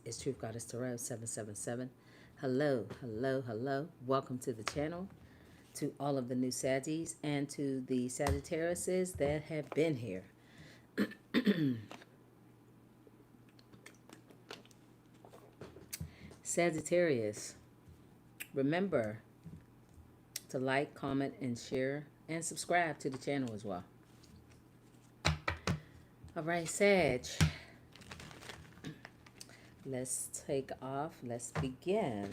It's Truth Goddess Tarot 777. Hello, hello, hello. Welcome to the channel. To all of the new Saggies and to the Sagittariuses that have been here. Sagittarius, remember to like, comment, and share, and subscribe to the channel as well. All right, Sag. Let's take off. Let's begin.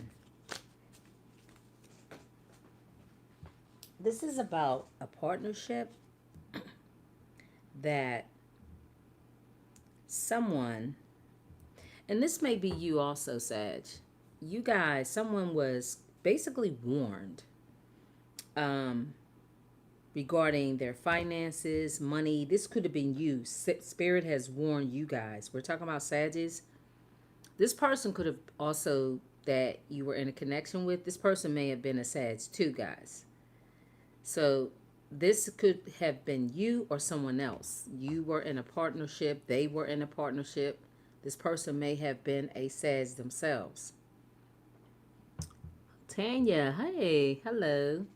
This is about a partnership that someone, and this may be you also, Sag. You guys, someone was basically warned regarding their finances, money. This could have been you. Spirit has warned you guys. We're talking about Sagittarius. This person could have also, that you were in a connection with, this person may have been a Sag too, guys. So this could have been you or someone else. You were in a partnership. They were in a partnership. This person may have been a Sag themselves. Tanya, hey, hello.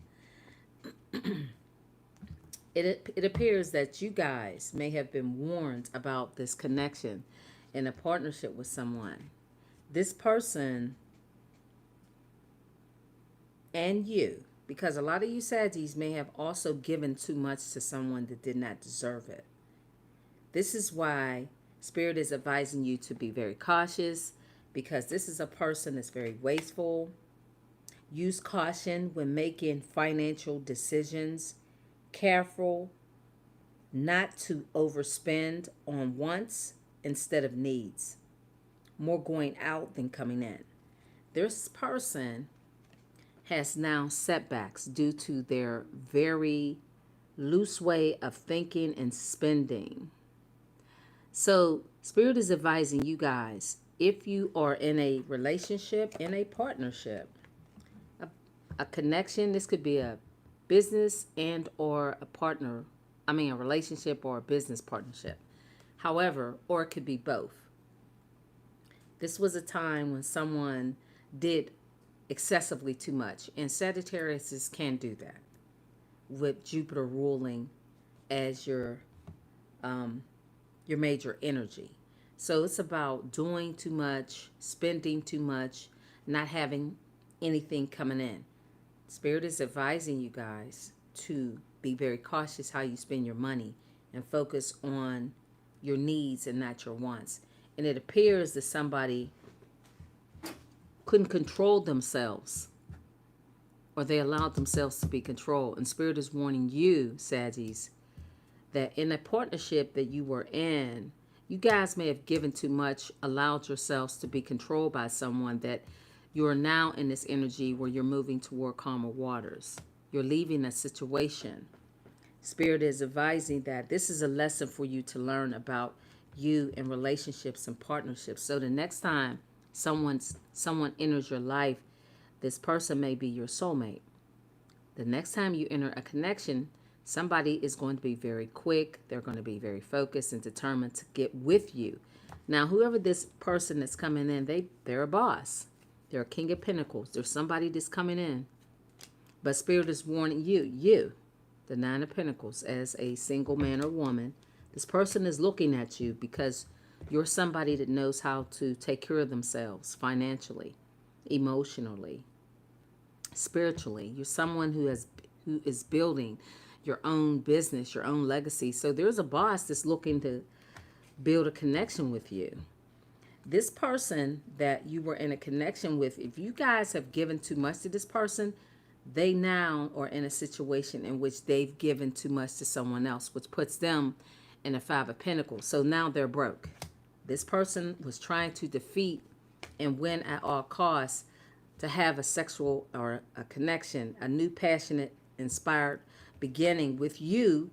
It appears that you guys may have been warned about this connection in a partnership with someone. This person and you, because a lot of you Saggies may have also given too much to someone that did not deserve it. This is why Spirit is advising you to be very cautious, because this is a person that's very wasteful. Use caution when making financial decisions. Careful not to overspend on wants instead of needs. More going out than coming in. This person has now setbacks due to their very loose way of thinking and spending. So Spirit is advising you guys, if you are in a relationship, in a partnership, a connection, this could be a business and or a partner, a relationship or a business partnership. However, or it could be both. This was a time when someone did excessively too much, and Sagittarius can do that with Jupiter ruling as your major energy. So it's about doing too much, spending too much, not having anything coming in. Spirit is advising you guys to be very cautious how you spend your money and focus on your needs and not your wants. And it appears that somebody couldn't control themselves, or they allowed themselves to be controlled. And Spirit is warning you, Saggies, that in a partnership that you were in, you guys may have given too much, allowed yourselves to be controlled by someone, that you are now in this energy where you're moving toward calmer waters. You're leaving a situation. Spirit is advising that this is a lesson for you to learn about you in relationships and partnerships. So the next time someone enters your life, this person may be your soulmate. The next time you enter a connection, somebody is going to be very quick. They're going to be very focused and determined to get with you. Now, whoever this person that's coming in, they're a boss. They're a King of Pentacles. There's somebody that's coming in. But Spirit is warning you, the Nine of Pentacles, as a single man or woman. This person is looking at you because you're somebody that knows how to take care of themselves financially, emotionally, spiritually. You're someone who is building your own business, your own legacy. So there's a boss that's looking to build a connection with you. This person that you were in a connection with, if you guys have given too much to this person, they now are in a situation in which they've given too much to someone else, which puts them in a Five of Pentacles. So now they're broke. This person was trying to defeat and win at all costs to have a sexual or a connection, a new passionate, inspired beginning with you,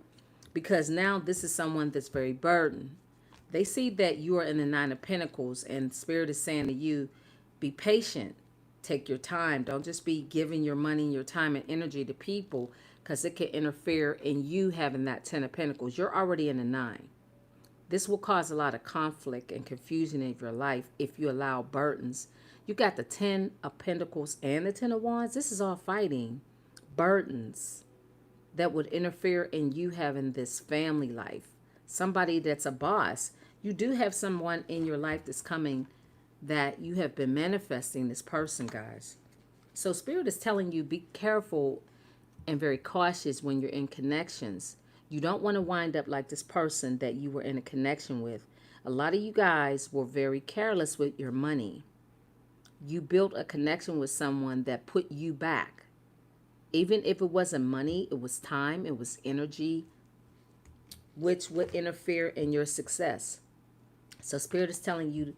because now this is someone that's very burdened. They see that you are in the Nine of Pentacles, and Spirit is saying to you, be patient. Take your time. Don't just be giving your money, your time, and energy to people, because it can interfere in you having that Ten of Pentacles. You're already in the Nine. This will cause a lot of conflict and confusion in your life if you allow burdens. You got the 10 of Pentacles and the 10 of Wands. This is all fighting burdens that would interfere in you having this family life. Somebody that's a boss. You do have someone in your life that's coming that you have been manifesting, this person, guys. So Spirit is telling you, be careful and very cautious when you're in connections. You don't want to wind up like this person that you were in a connection with. A lot of you guys were very careless with your money. You built a connection with someone that put you back. Even if it wasn't money, it was time, it was energy, which would interfere in your success. So Spirit is telling you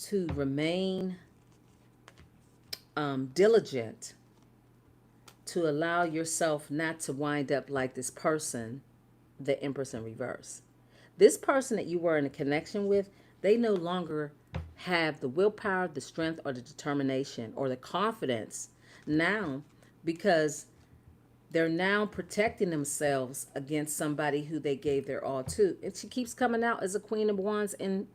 to remain diligent, to allow yourself not to wind up like this person, the Empress in reverse. This person that you were in a connection with, they no longer have the willpower, the strength, or the determination, or the confidence now, because they're now protecting themselves against somebody who they gave their all to. And she keeps coming out as a Queen of Wands and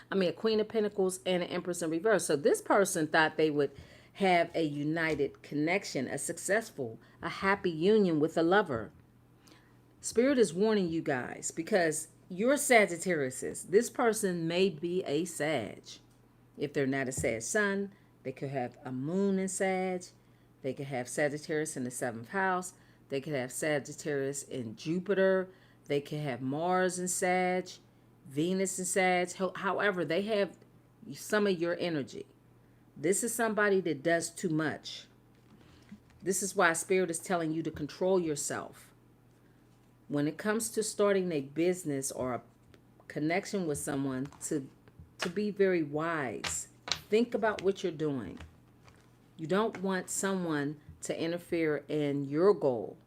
a Queen of Pentacles and an Empress in reverse. So this person thought they would have a united connection, a successful, a happy union with a lover. Spirit is warning you guys because you're Sagittarius. This person may be a Sag. If they're not a Sag sun, they could have a moon in Sag. They could have Sagittarius in the 7th house. They could have Sagittarius in Jupiter. They could have Mars in Sag, Venus in Sag. However, they have some of your energy. This is somebody that does too much. This is why Spirit is telling you to control yourself. When it comes to starting a business or a connection with someone, to be very wise. Think about what you're doing. You don't want someone to interfere in your goal,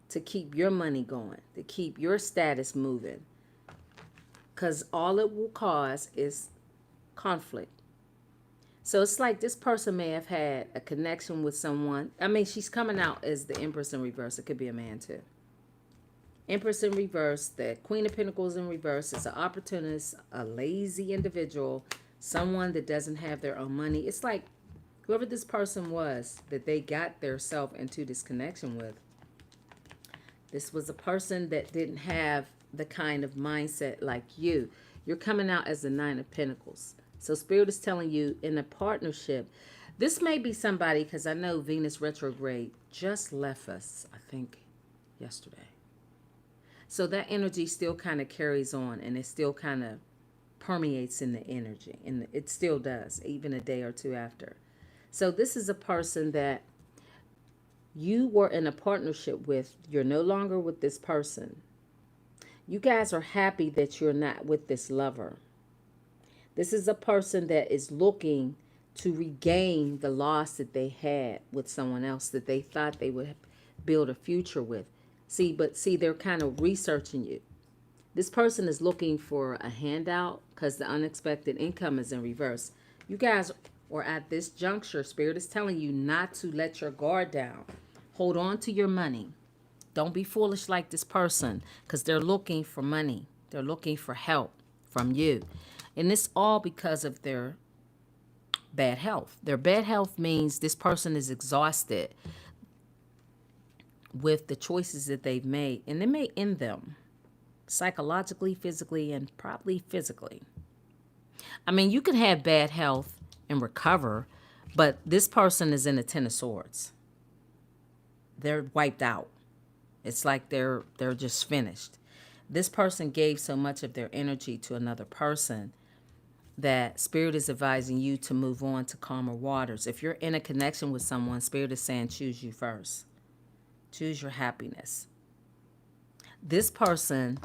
to keep your money going, to keep your status moving. Because all it will cause is conflict. So it's like this person may have had a connection with someone. She's coming out as the Empress in reverse. It could be a man too. Empress in reverse, the Queen of Pentacles in reverse is an opportunist, a lazy individual, someone that doesn't have their own money. It's like whoever this person was that they got their self into this connection with. This was a person that didn't have the kind of mindset like you. You're coming out as the 9 of Pentacles. So Spirit is telling you in a partnership, this may be somebody, because I know Venus retrograde just left us, I think, yesterday. So that energy still kind of carries on and it still kind of permeates in the energy. And it still does, even a day or two after. So this is a person that you were in a partnership with. You're no longer with this person. You guys are happy that you're not with this lover. This is a person that is looking to regain the loss that they had with someone else that they thought they would build a future with. See, they're kind of researching you. This person is looking for a handout because the unexpected income is in reverse. You guys are at this juncture. Spirit is telling you not to let your guard down. Hold on to your money. Don't be foolish like this person because they're looking for money. They're looking for help from you. And it's all because of their bad health. Their bad health means this person is exhausted with the choices that they've made. And it may end them psychologically, physically, and probably physically. You can have bad health and recover, but this person is in the 10 of Swords. They're wiped out. It's like they're just finished. This person gave so much of their energy to another person that Spirit is advising you to move on to calmer waters. If you're in a connection with someone, Spirit is saying choose you first. Choose your happiness. This person,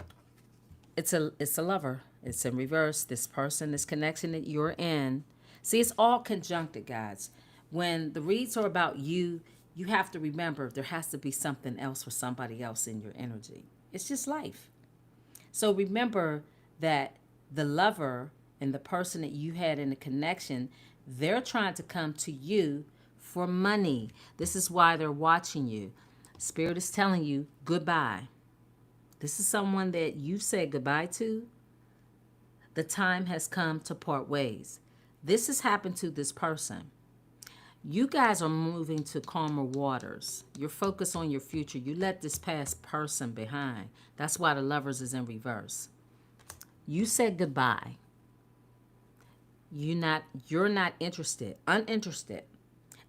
it's a lover. It's in reverse. This person, this connection that you're in. See, it's all conjuncted, guys. When the reads are about you, you have to remember there has to be something else for somebody else in your energy. It's just life. So remember that the lover and the person that you had in a connection, they're trying to come to you for money. This is why they're watching you. Spirit is telling you goodbye. This is someone that you said goodbye to, The time has come to part ways. This has happened to this person. You guys are moving to calmer waters. You're focused on your future. You let this past person behind. That's why the Lovers is in reverse. You said goodbye. You're not interested. Uninterested.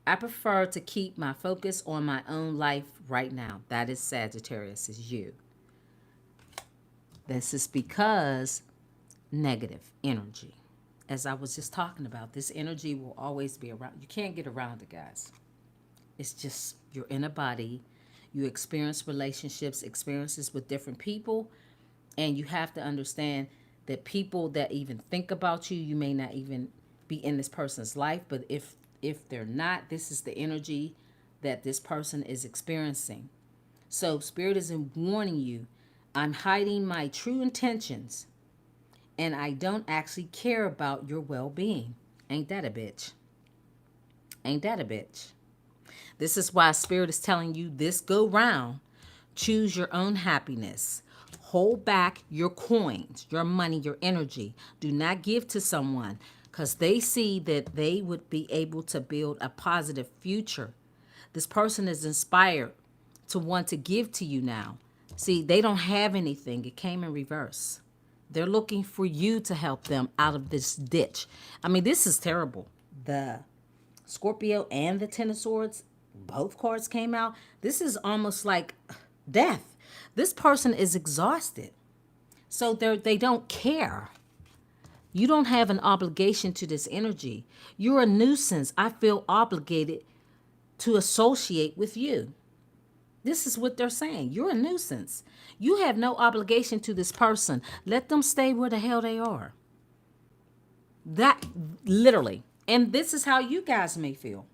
I prefer to keep my focus on my own life right now. That is Sagittarius, is you. This is because negative energy. As I was just talking about, this energy will always be around. You can't get around it, guys. It's just you're in a body. You experience relationships, experiences with different people, and you have to understand that people that even think about you, you may not even be in this person's life, but if they're not, this is the energy that this person is experiencing. So Spirit is warning you, I'm hiding my true intentions and I don't actually care about your well-being. Ain't that a bitch? Ain't that a bitch? This is why Spirit is telling you this go round. Choose your own happiness. Hold back your coins, your money, your energy. Do not give to someone because they see that they would be able to build a positive future. This person is inspired to want to give to you now. See, they don't have anything. It came in reverse. They're looking for you to help them out of this ditch. I mean, this is terrible. The Scorpio and the Ten of Swords, both cards came out. This is almost like death. This person is exhausted. So they don't care. You don't have an obligation to this energy. You're a nuisance. I feel obligated to associate with you. This is what they're saying. You're a nuisance. You have no obligation to this person. Let them stay where the hell they are. That literally. And this is how you guys may feel.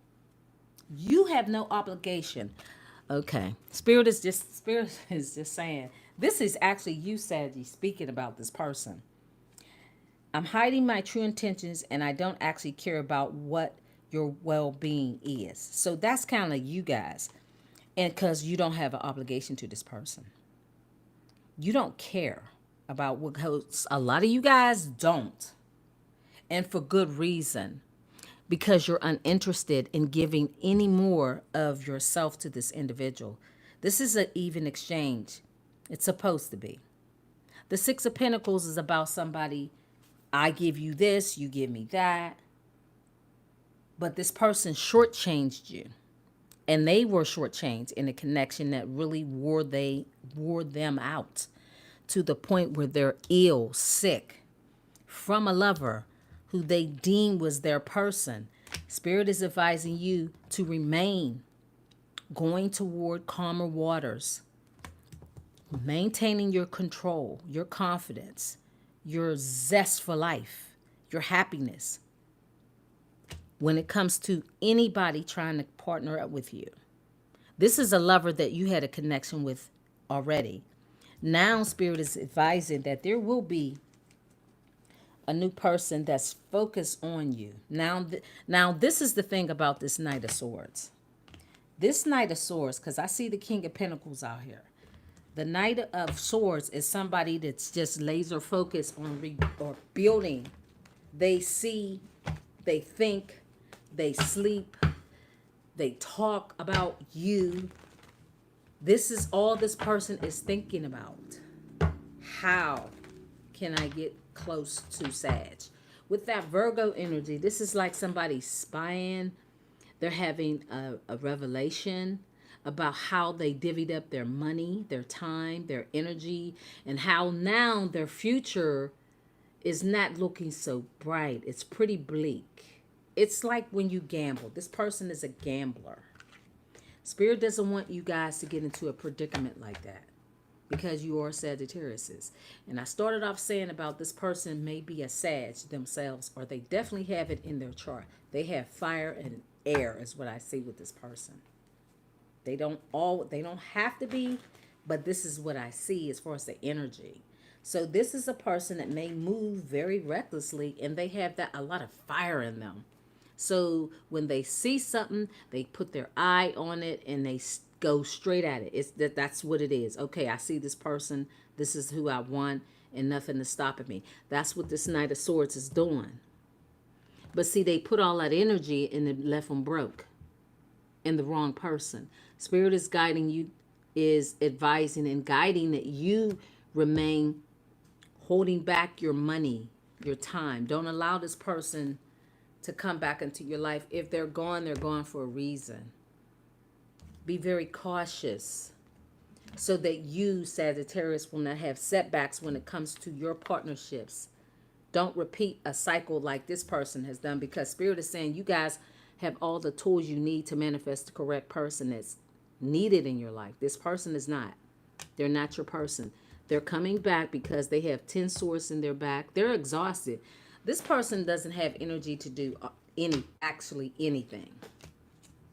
You have no obligation. Okay. Spirit is just saying, this is actually you, Saggy, speaking about this person. I'm hiding my true intentions and I don't actually care about what your well-being is. So that's kind of you guys. And because you don't have an obligation to this person. You don't care about what goes. A lot of you guys don't. And for good reason. Because you're uninterested in giving any more of yourself to this individual. This is an even exchange. It's supposed to be. The Six of Pentacles is about somebody, I give you this, you give me that. But this person shortchanged you. And they were shortchanged in a connection that really wore them out to the point where they're ill, sick, from a lover who they deem was their person. Spirit is advising you to remain going toward calmer waters, maintaining your control, your confidence, your zest for life, your happiness. When it comes to anybody trying to partner up with you. This is a lover that you had a connection with already. Now Spirit is advising that there will be a new person that's focused on you. Now this is the thing about this Knight of Swords. This Knight of Swords, because I see the King of Pentacles out here. The Knight of Swords is somebody that's just laser focused on or building. They see, they think, they sleep, they talk about you. This is all this person is thinking about. How can I get close to Sag? With that Virgo energy, this is like somebody spying. They're having a revelation about how they divvied up their money, their time, their energy, and how now their future is not looking so bright. It's pretty bleak. It's like when you gamble. This person is a gambler. Spirit doesn't want you guys to get into a predicament like that because you are Sagittarius. And I started off saying about this person may be a Sag themselves, or they definitely have it in their chart. They have fire and air is what I see with this person. They don't have to be, but this is what I see as far as the energy. So this is a person that may move very recklessly and they have a lot of fire in them. So when they see something, they put their eye on it and they go straight at it. That's what it is. Okay, I see this person. This is who I want. and nothing is stopping me. That's what this Knight of Swords is doing. But see, they put all that energy and it left them broke and the wrong person. Spirit is guiding you, is advising and guiding that you remain holding back your money, your time. Don't allow this person to come back into your life. If they're gone for a reason. Be very cautious so that you, Sagittarius, will not have setbacks when it comes to your partnerships. Don't repeat a cycle like this person has done, because Spirit is saying you guys have all the tools you need to manifest the correct person that's needed in your life. This person is not. They're not your person. They're coming back because they have 10 swords in their back. They're exhausted. This person doesn't have energy to do anything.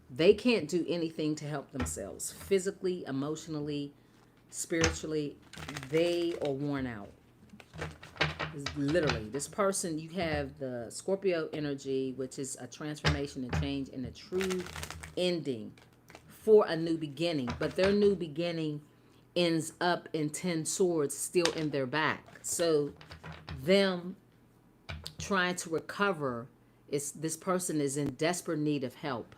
They can't do anything to help themselves. Physically, emotionally, spiritually, they are worn out. Literally, this person, you have the Scorpio energy, which is a transformation and change and a true ending for a new beginning. But their new beginning ends up in 10 swords still in their back. So them trying to recover, this person is in desperate need of help.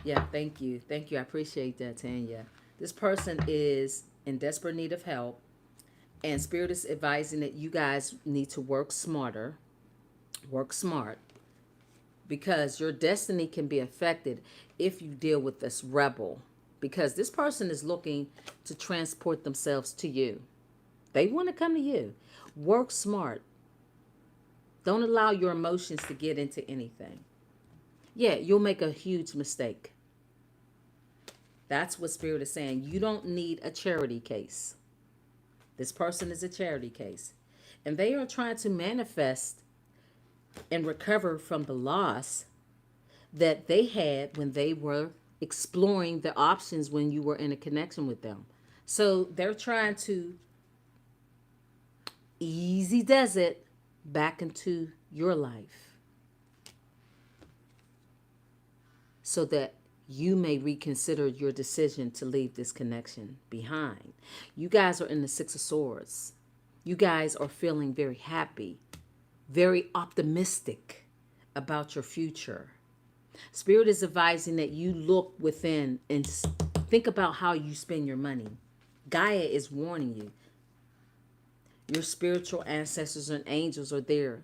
Yeah, thank you. I appreciate that, Tanya. This person is in desperate need of help, and Spirit is advising that you guys need to work smarter, work smart, because your destiny can be affected if you deal with this rebel, because this person is looking to transport themselves to you. They want to come to you. Work smart. Don't allow your emotions to get into anything. Yeah, you'll make a huge mistake. That's what Spirit is saying. You don't need a charity case. This person is a charity case. And they are trying to manifest and recover from the loss that they had when they were exploring the options when you were in a connection with them. So they're trying to easy does it back into your life, so that you may reconsider your decision to leave this connection behind. You guys are in the Six of Swords. You guys are feeling very happy, very optimistic about your future. Spirit is advising that you look within and think about how you spend your money. Gaia is warning you. Your spiritual ancestors and angels are there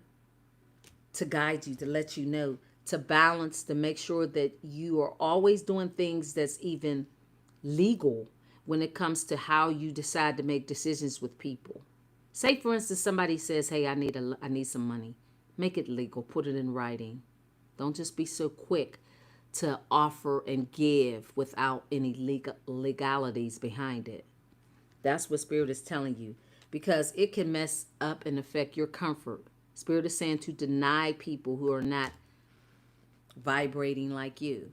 to guide you, to let you know, to balance, to make sure that you are always doing things that's even legal when it comes to how you decide to make decisions with people. Say, for instance, somebody says, hey, I need some money. Make it legal. Put it in writing. Don't just be so quick to offer and give without any legalities behind it. That's what Spirit is telling you, because it can mess up and affect your comfort. Spirit is saying to deny people who are not vibrating like you,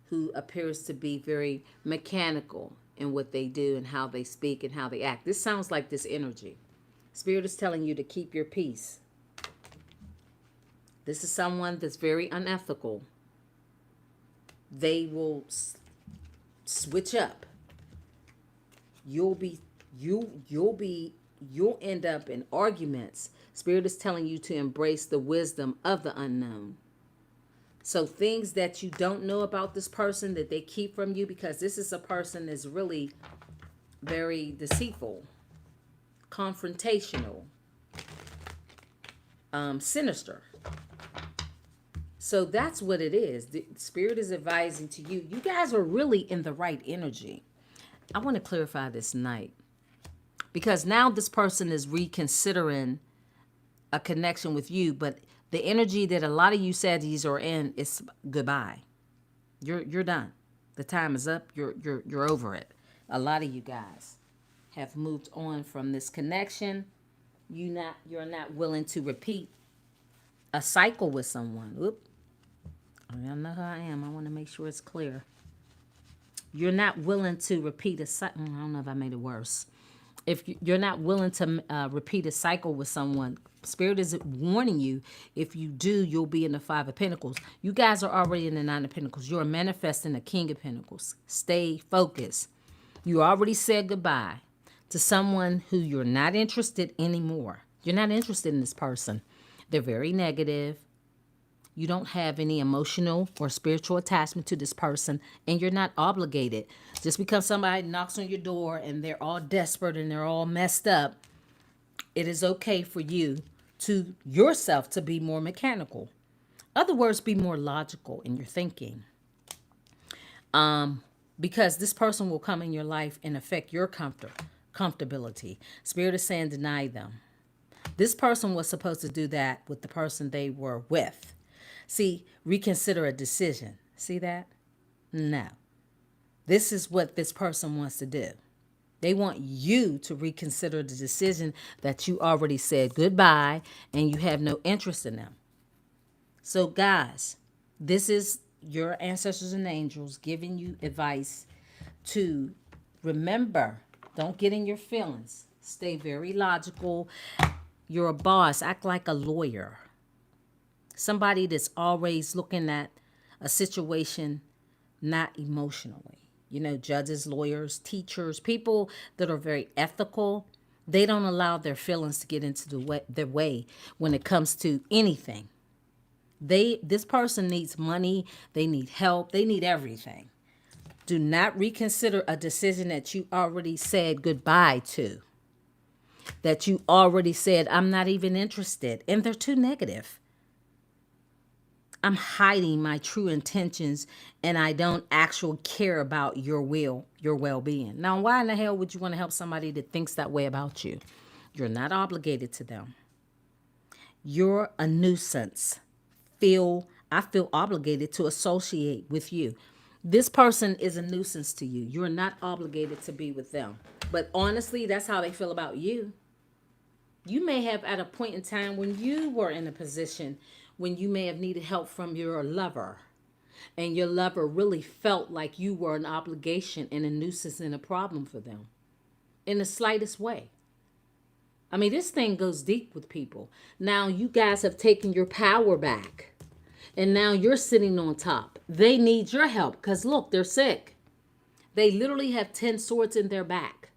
who appears to be very mechanical in what they do and how they speak and how they act. This sounds like this energy. Spirit is telling you to keep your peace. This is someone that's very unethical. They will switch up. You'll end up in arguments. Spirit is telling you to embrace the wisdom of the unknown. So things that you don't know about this person that they keep from you, because this is a person that's really very deceitful, confrontational, sinister. So that's what it is. The Spirit is advising to you. You guys are really in the right energy. I want to clarify this night, because now this person is reconsidering a connection with you, but the energy that a lot of you Saggies are in is goodbye. You're done. The time is up. You're over it. A lot of you guys have moved on from this connection. You're not willing to repeat a cycle with someone. Whoop. I know who I am. I want to make sure it's clear. You're not willing to repeat a cycle. I don't know if I made it worse. If you're not willing to repeat a cycle with someone, Spirit is warning you. If you do, you'll be in the Five of Pentacles. You guys are already in the Nine of Pentacles. You're manifesting the King of Pentacles. Stay focused. You already said goodbye. to someone who you're not interested anymore. You're not interested in this person. They're very negative. You don't have any emotional or spiritual attachment to this person, and you're not obligated. Just because somebody knocks on your door and they're all desperate and they're all messed up, it is okay for you to yourself to be more mechanical. Other words, be more logical in your thinking. Because this person will come in your life and affect your comfortability. Spirit is saying deny them. This person was supposed to do that with the person they were with. See, reconsider a decision. See that? No. This is what this person wants to do. They want you to reconsider the decision that you already said goodbye and you have no interest in them. So, guys, this is your ancestors and angels giving you advice to remember, don't get in your feelings. Stay very logical. You're a boss. Act like a lawyer. Somebody that's always looking at a situation not emotionally. You know, judges, lawyers, teachers, people that are very ethical, they don't allow their feelings to get into their way when it comes to anything. This person needs money, they need help, they need everything. Do not reconsider a decision that you already said goodbye to. That you already said, I'm not even interested. And they're too negative. I'm hiding my true intentions and I don't actually care about your well-being. Now, why in the hell would you want to help somebody that thinks that way about you? You're not obligated to them. You're a nuisance. I feel obligated to associate with you. This person is a nuisance to you. You're not obligated to be with them. But honestly, that's how they feel about you. You may have at a point in time when you were in a position when you may have needed help from your lover. And your lover really felt like you were an obligation and a nuisance and a problem for them. In the slightest way. I mean, this thing goes deep with people. Now you guys have taken your power back. And now you're sitting on top. They need your help because look, they're sick. They literally have 10 swords in their back.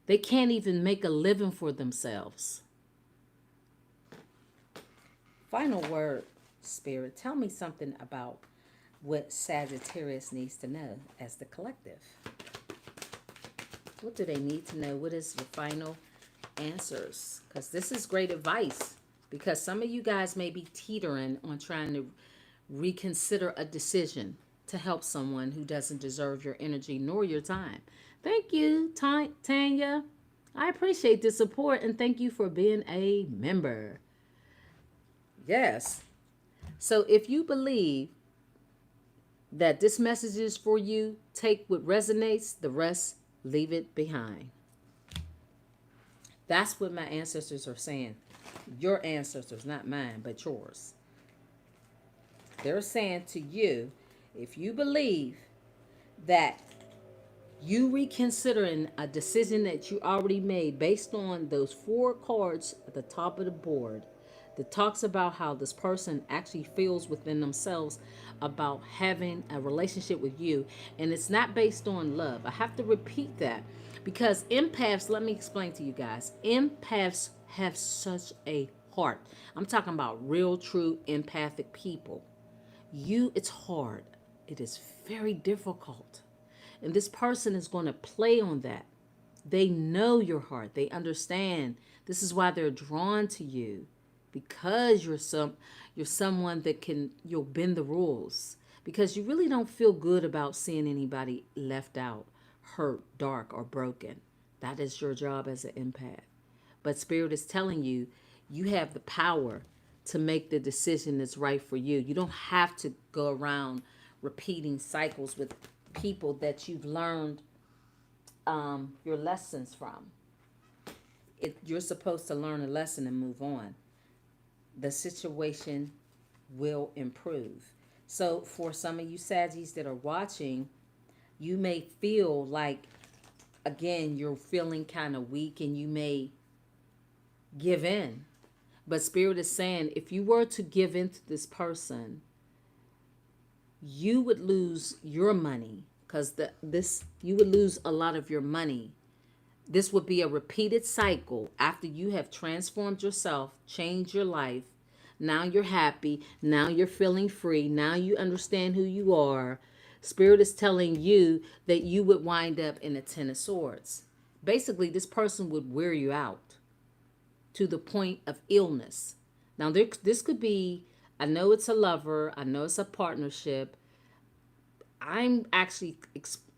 They can't even make a living for themselves. Final word, Spirit. Tell me something about what Sagittarius needs to know as the collective. What do they need to know? What is your final answers? Because this is great advice. Because some of you guys may be teetering on trying to reconsider a decision to help someone who doesn't deserve your energy nor your time. Thank you, Tanya. I appreciate the support and thank you for being a member. Yes. So if you believe that this message is for you, take what resonates, the rest, leave it behind. That's what my ancestors are saying. Your ancestors, not mine, but yours. They're saying to you, if you believe that you reconsidering a decision that you already made based on those 4 cards at the top of the board that talks about how this person actually feels within themselves about having a relationship with you, and it's not based on love. I have to repeat that because empaths, let me explain to you guys, empaths have such a heart. I'm talking about real, true, empathic people. It's hard. It is very difficult. And this person is going to play on that. They know your heart. They understand. This is why they're drawn to you. Because you're someone that you'll bend the rules. Because you really don't feel good about seeing anybody left out, hurt, dark, or broken. That is your job as an empath. But Spirit is telling you, you have the power to make the decision that's right for you. You don't have to go around repeating cycles with people that you've learned your lessons from. You're supposed to learn a lesson and move on. The situation will improve. So for some of you Saggies that are watching, you may feel like, again, you're feeling kind of weak and you may give in. But Spirit is saying, if you were to give in to this person, you would lose your money because you would lose a lot of your money This would be a repeated cycle after you have transformed yourself, changed your life. Now you're happy. Now you're feeling free. Now you understand who you are. Spirit is telling you that you would wind up in a Ten of Swords. Basically, this person would wear you out to the point of illness. Now, this could be, I know it's a lover, I know it's a partnership. I'm actually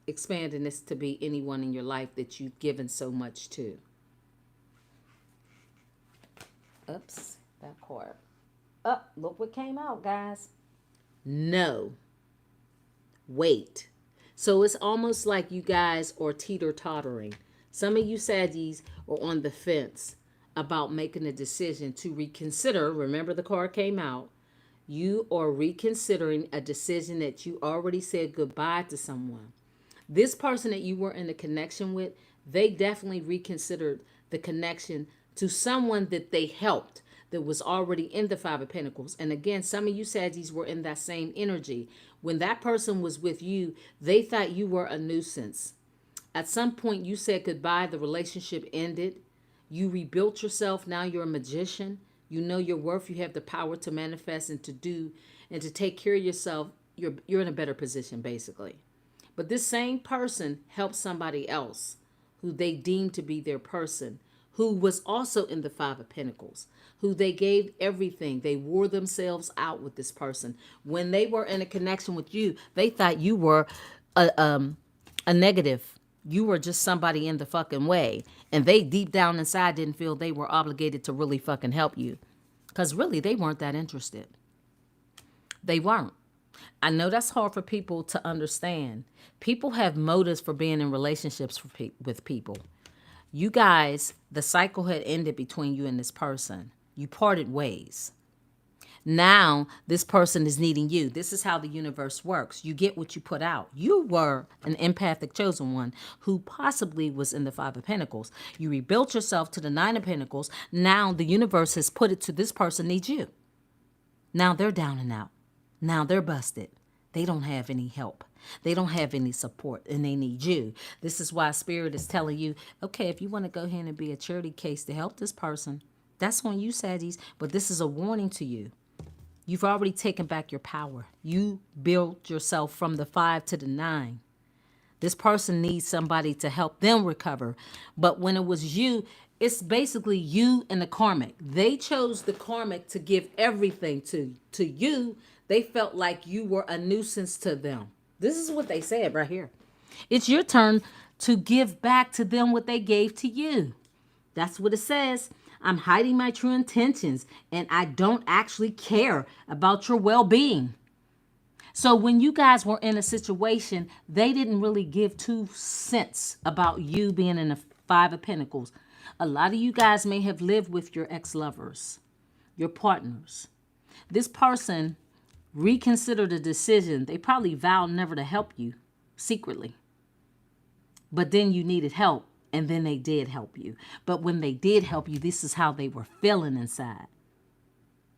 expanding this to be anyone in your life that you've given so much to. Oops, that card. Oh, look what came out, guys. No. Wait. So it's almost like you guys are teeter-tottering. Some of you Saggies are on the fence about making a decision to reconsider. Remember, the card came out. You are reconsidering a decision that you already said goodbye to someone. This person that you were in a connection with, they definitely reconsidered the connection to someone that they helped that was already in the Five of Pentacles. And again, some of you Saggies were in that same energy. When that person was with you, they thought you were a nuisance. At some point, you said goodbye. The relationship ended. You rebuilt yourself. Now you're a magician. You know your worth. You have the power to manifest and to do and to take care of yourself. You're in a better position, basically. But this same person helped somebody else who they deemed to be their person, who was also in the Five of Pentacles, who they gave everything. They wore themselves out with this person. When they were in a connection with you, they thought you were a negative. You were just somebody in the fucking way. And they deep down inside didn't feel they were obligated to really fucking help you. Because really, they weren't that interested. They weren't. I know that's hard for people to understand. People have motives for being in relationships with people. You guys, the cycle had ended between you and this person. You parted ways. Now, this person is needing you. This is how the universe works. You get what you put out. You were an empathic chosen one who possibly was in the Five of Pentacles. You rebuilt yourself to the Nine of Pentacles. Now, the universe has put it to this person needs you. Now, they're down and out. Now, they're busted. They don't have any help. They don't have any support, and they need you. This is why Spirit is telling you, okay, if you want to go ahead and be a charity case to help this person, that's on you, Saggies. But this is a warning to you. You've already taken back your power. You built yourself from the 5 to the 9. This person needs somebody to help them recover. But when it was you, it's basically you and the Karmic. They chose the Karmic to give everything to you. They felt like you were a nuisance to them. This is what they said right here. It's your turn to give back to them what they gave to you. That's what it says. I'm hiding my true intentions, and I don't actually care about your well-being. So when you guys were in a situation, they didn't really give 2 cents about you being in the Five of Pentacles. A lot of you guys may have lived with your ex-lovers, your partners. This person reconsidered a decision. They probably vowed never to help you secretly. But then you needed help, and then they did help you. But when they did help you, this is how they were feeling inside.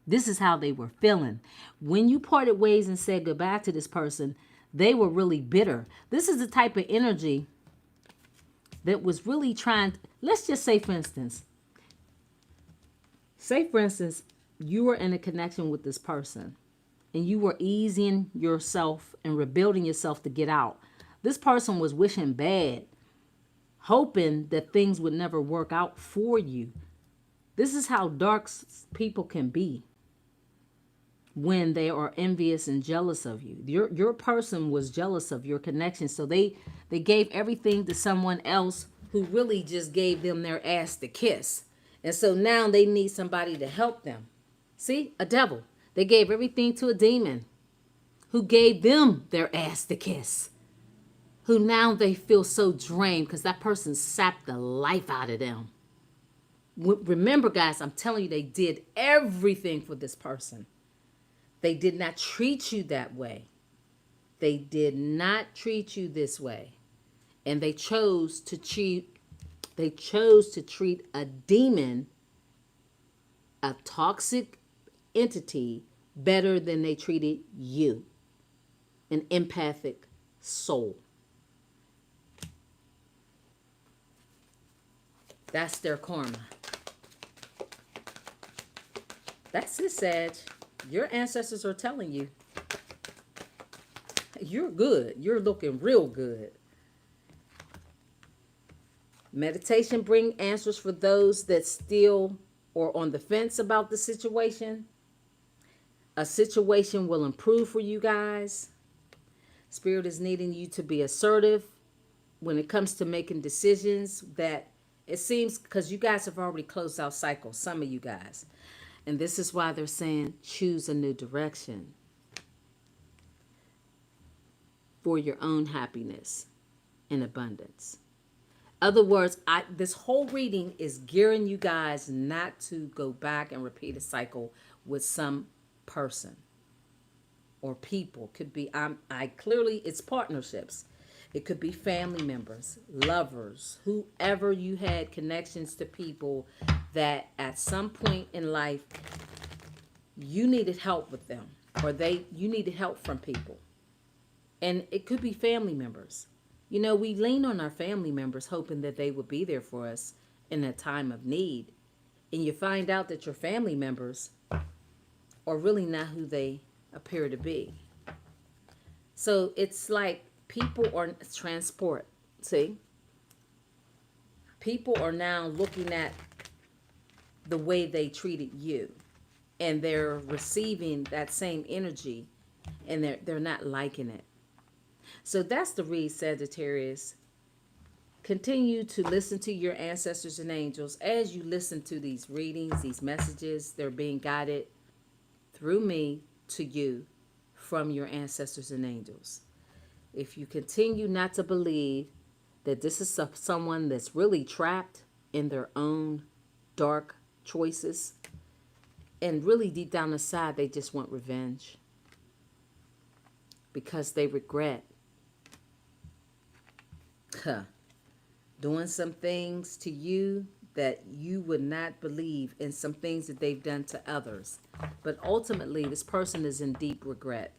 This is how they were feeling. When you parted ways and said goodbye to this person, they were really bitter. This is the type of energy that was really trying. Let's just say, for instance, you were in a connection with this person and you were easing yourself and rebuilding yourself to get out. This person was wishing bad, hoping that things would never work out for you. This is how dark people can be when they are envious and jealous of you. Your person was jealous of your connection, so they gave everything to someone else who really just gave them their ass to kiss. And so now they need somebody to help them. See, a devil. They gave everything to a demon who gave them their ass to kiss. Who now they feel so drained because that person sapped the life out of them. Remember, guys, I'm telling you, they did everything for this person. They did not treat you that way. They did not treat you this way. And they chose to treat a demon, a toxic entity, better than they treated you, an empathic soul. That's their karma. That's it, Sag. Your ancestors are telling you you're good. You're looking real good. Meditation bring answers for those that still or on the fence about the situation. A situation will improve for you guys. Spirit is needing you to be assertive when it comes to making decisions that it seems, because you guys have already closed out cycles, some of you guys. And this is why they're saying choose a new direction for your own happiness and abundance. Other words, this whole reading is gearing you guys not to go back and repeat a cycle with some person or people. Could be I clearly it's partnerships. It could be family members, lovers, whoever you had connections to people that at some point in life you needed help with them or you needed help from people. And it could be family members. You know, we lean on our family members hoping that they would be there for us in a time of need. And you find out that your family members are really not who they appear to be. So it's like people are transport. See? People are now looking at the way they treated you. And they're receiving that same energy. And they're not liking it. So that's the read, Sagittarius. Continue to listen to your ancestors and angels as you listen to these readings, these messages. They're being guided through me to you from your ancestors and angels. If you continue not to believe that this is someone that's really trapped in their own dark choices, and really deep down inside they just want revenge because they regret doing some things to you that you would not believe, and some things that they've done to others. But ultimately, this person is in deep regret.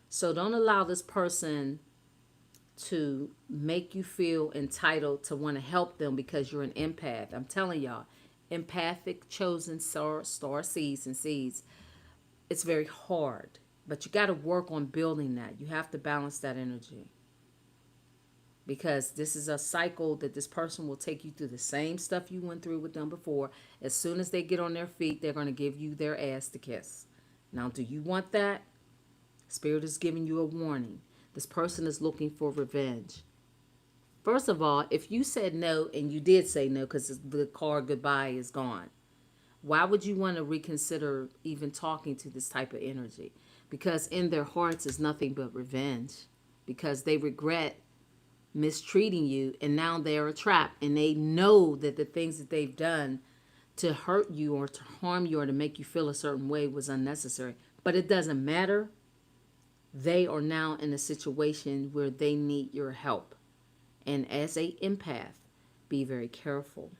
So don't allow this person to make you feel entitled to want to help them because you're an empath. I'm telling y'all, empathic chosen star seeds and seeds, it's very hard. But you got to work on building that. You have to balance that energy. Because this is a cycle that this person will take you through the same stuff you went through with them before. As soon as they get on their feet, they're going to give you their ass to kiss. Now, do you want that? Spirit is giving you a warning. This person is looking for revenge. First of all, if you said no, and you did say no because the card goodbye is gone, why would you want to reconsider even talking to this type of energy? Because in their hearts is nothing but revenge. Because they regret mistreating you, and now they're trapped, and they know that the things that they've done to hurt you or to harm you or to make you feel a certain way was unnecessary. But it doesn't matter. They are now in a situation where they need your help. And as a empath, be very careful.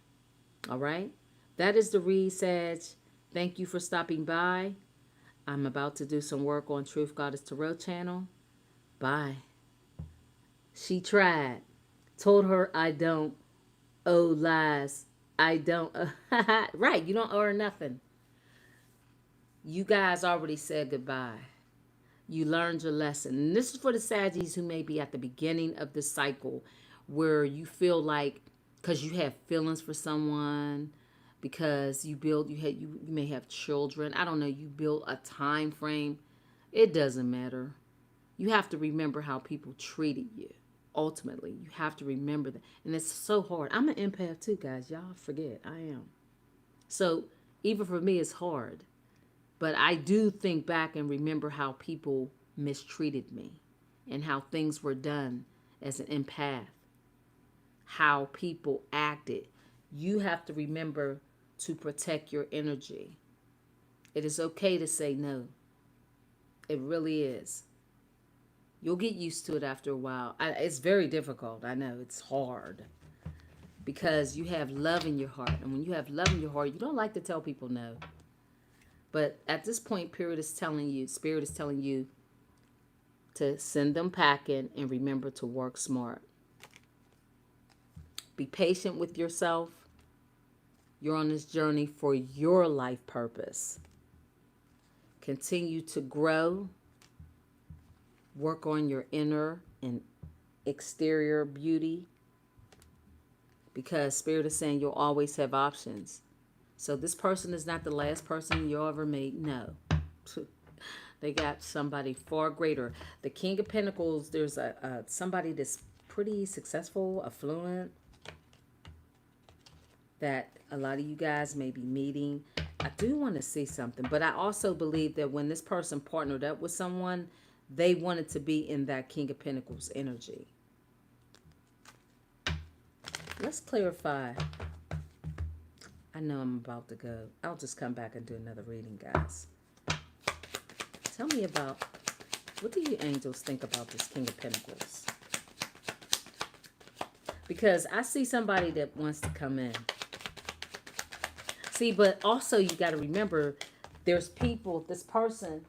All right? That is the read, Sag. Thank you for stopping by. I'm about to do some work on Truth Goddess Tarot channel. Bye. She tried. Told her I don't owe lies. I don't. Right, you don't owe her nothing. You guys already said goodbye. You learned your lesson. And this is for the Saggies who may be at the beginning of this cycle where you feel like, because you have feelings for someone, because you may have children. I don't know, you build a time frame. It doesn't matter. You have to remember how people treated you. Ultimately, you have to remember that. And it's so hard. I'm an empath too, guys. Y'all forget. I am. So even for me, it's hard. But I do think back and remember how people mistreated me and how things were done as an empath, how people acted. You have to remember to protect your energy. It is okay to say no. It really is. You'll get used to it after a while. It's very difficult. I know it's hard because you have love in your heart. And when you have love in your heart, you don't like to tell people no. But at this point, Spirit is telling you to send them packing and remember to work smart. Be patient with yourself. You're on this journey for your life purpose. Continue to grow. Work on your inner and exterior beauty, because Spirit is saying you'll always have options. So this person is not the last person you'll ever meet. No. They got somebody far greater. The King of Pentacles, there's somebody that's pretty successful, affluent, that a lot of you guys may be meeting. I do want to see something, but I also believe that when this person partnered up with someone, they wanted to be in that King of Pentacles energy. Let's clarify. I know I'm about to go. I'll just come back and do another reading, guys. Tell me about, what do you angels think about this King of Pentacles? Because I see somebody that wants to come in. See, but also you got to remember, there's people, this person,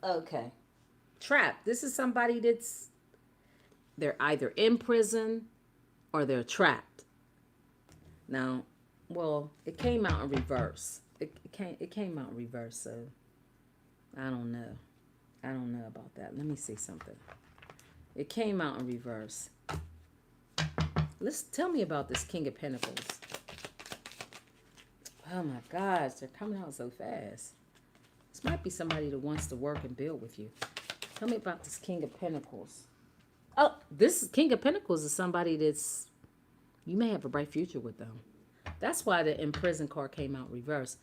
okay, trapped. This is somebody they're either in prison or they're trapped. Now, well, it came out in reverse. It came out in reverse, so I don't know. I don't know about that. Let me see something. It came out in reverse. Tell me about this King of Pentacles. Oh my gosh, they're coming out so fast. This might be somebody that wants to work and build with you. Tell me about this King of Pentacles. Oh, this King of Pentacles is somebody that's, you may have a bright future with them. That's why the in prison card came out reverse.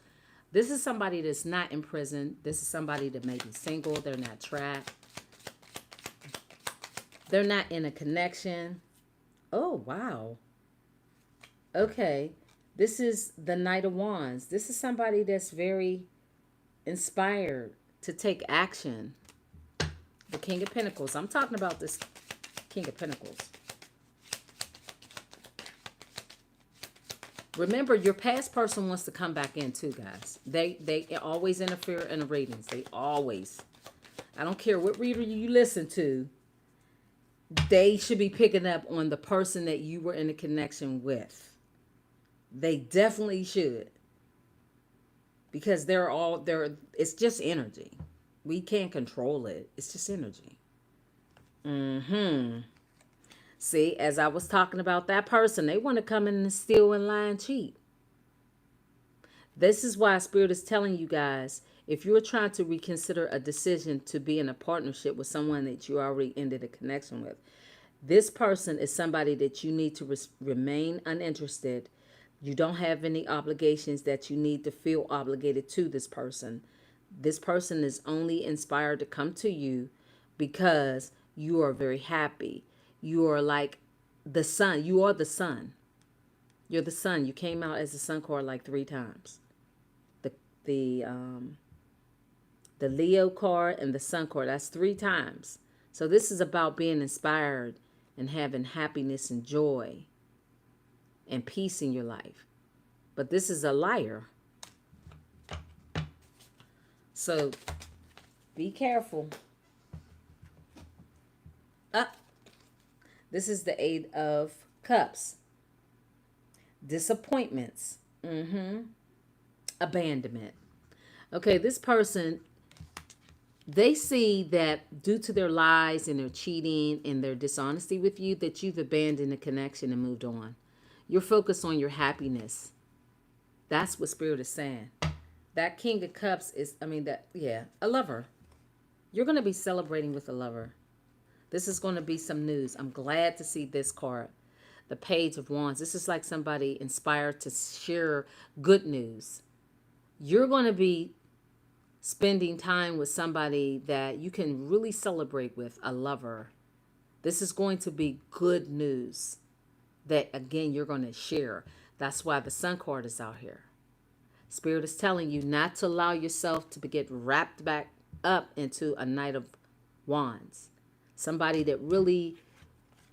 This is somebody that's not in prison. This is somebody that may be single. They're not trapped. They're not in a connection. Oh, wow. Okay. This is the Knight of Wands. This is somebody that's very inspired to take action. The King of Pentacles. I'm talking about this King of Pentacles. Remember, your past person wants to come back in too, guys. They always interfere in the readings. They always. I don't care what reader you listen to. They should be picking up on the person that you were in a connection with. They definitely should. Because it's just energy. We can't control it. It's just energy. See, as I was talking about that person, they want to come in and steal and lie and cheat. This is why Spirit is telling you guys, if you're trying to reconsider a decision to be in a partnership with someone that you already ended a connection with, this person is somebody that you need to remain uninterested. You don't have any obligations that you need to feel obligated to this person. This person is only inspired to come to you because you are very happy. You are like the sun. You are the sun. You're the sun. You came out as the sun card like 3 times. The Leo card and the sun card. That's 3 times. So this is about being inspired and having happiness and joy and peace in your life. But this is a liar. So be careful. This is the 8 of Cups. Disappointments. Abandonment. Okay, this person, they see that due to their lies and their cheating and their dishonesty with you, that you've abandoned the connection and moved on. You're focused on your happiness. That's what Spirit is saying. That King of Cups is, a lover. You're going to be celebrating with a lover. This is going to be some news. I'm glad to see this card. The Page of Wands. This is like somebody inspired to share good news. You're going to be spending time with somebody that you can really celebrate with, a lover. This is going to be good news that, again, you're going to share. That's why the Sun card is out here. Spirit is telling you not to allow yourself to get wrapped back up into a Knight of Wands. Somebody that really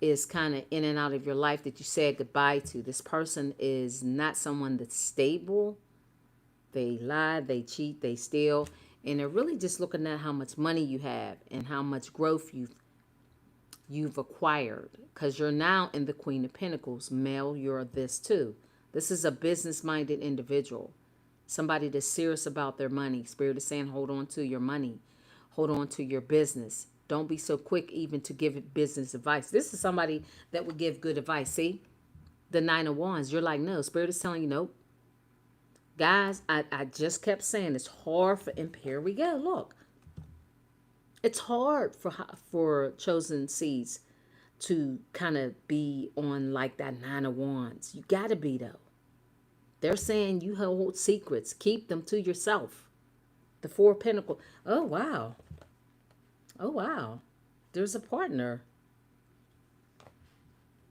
is kind of in and out of your life that you said goodbye to. This person is not someone that's stable. They lie, they cheat, they steal. And they're really just looking at how much money you have and how much growth you've acquired. Because you're now in the Queen of Pentacles. Male, you're this too. This is a business-minded individual. Somebody that's serious about their money. Spirit is saying, hold on to your money. Hold on to your business. Don't be so quick even to give business advice. This is somebody that would give good advice. See? The Nine of Wands. You're like, no. Spirit is telling you, nope. Guys, I just kept saying it's hard for, and here we go. Look. It's hard for chosen seeds to kind of be on like that Nine of Wands. You got to be, though. They're saying you hold secrets. Keep them to yourself. The Four of Pentacles. Oh, wow. Oh, wow. There's a partner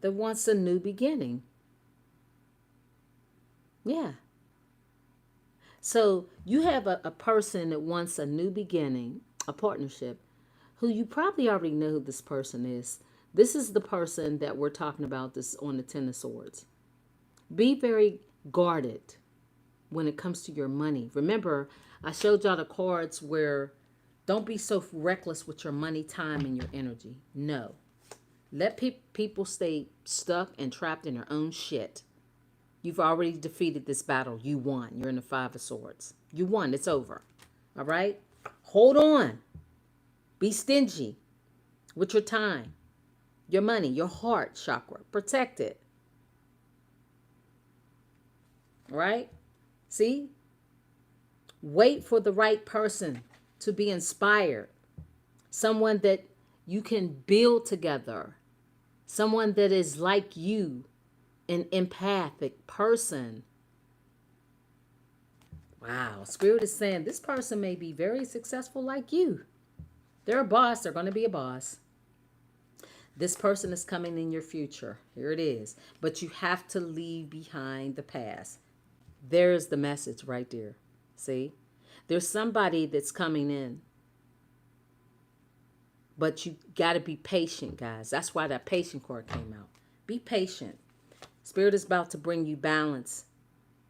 that wants a new beginning. Yeah. So you have a person that wants a new beginning, a partnership, who you probably already know who this person is. This is the person that we're talking about, this on the Ten of Swords. Be very guarded when it comes to your money. Remember, I showed y'all the cards where don't be so reckless with your money, time, and your energy. No. Let people stay stuck and trapped in their own shit. You've already defeated this battle. You won. You're in the Five of Swords. You won. It's over. All right? Hold on. Be stingy with your time, your money, your heart chakra. Protect it. Right? See? Wait for the right person to be inspired. Someone that you can build together. Someone that is like you, an empathic person. Wow. Spirit is saying this person may be very successful like you. They're a boss. They're going to be a boss. This person is coming in your future. Here it is. But you have to leave behind the past. There's the message right there. See? There's somebody that's coming in. But you got to be patient, guys. That's why that patient card came out. Be patient. Spirit is about to bring you balance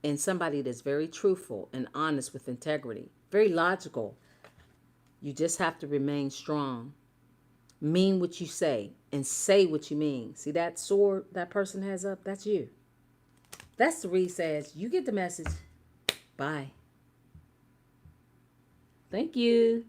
and somebody that's very truthful and honest with integrity. Very logical. You just have to remain strong. Mean what you say and say what you mean. See that sword that person has up? That's you. That's the read says. You get the message. Bye. Thank you.